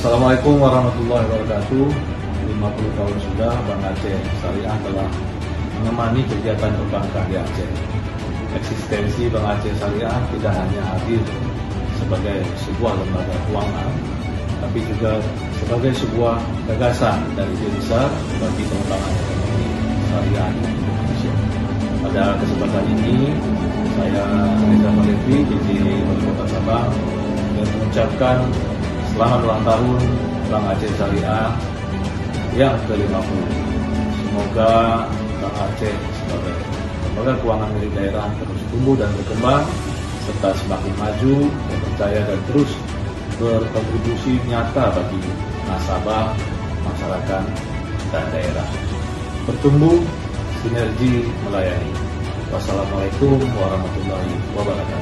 Assalamualaikum warahmatullahi wabarakatuh. 50 tahun sudah Bank Aceh Syariah telah menemani kegiatan perbankan di Aceh. Eksistensi Bank Aceh Syariah tidak hanya hadir sebagai sebuah lembaga keuangan, tapi juga sebagai sebuah gagasan dari besar bagi pengembangan ekonomi syariah di Indonesia. Pada kesempatan ini, saya Reza Falevi, PJ Wali Kota Sabang, dan mengucapkan selamat ulang tahun Bank Aceh Syariah yang ke-50. Semoga Bank Aceh sebagai lembaga keuangan milik daerah terus tumbuh dan berkembang, serta semakin maju, terpercaya dan terus berkontribusi nyata bagi nasabah, masyarakat, dan daerah. Bertumbuh, sinergi melayani. Wassalamualaikum warahmatullahi wabarakatuh.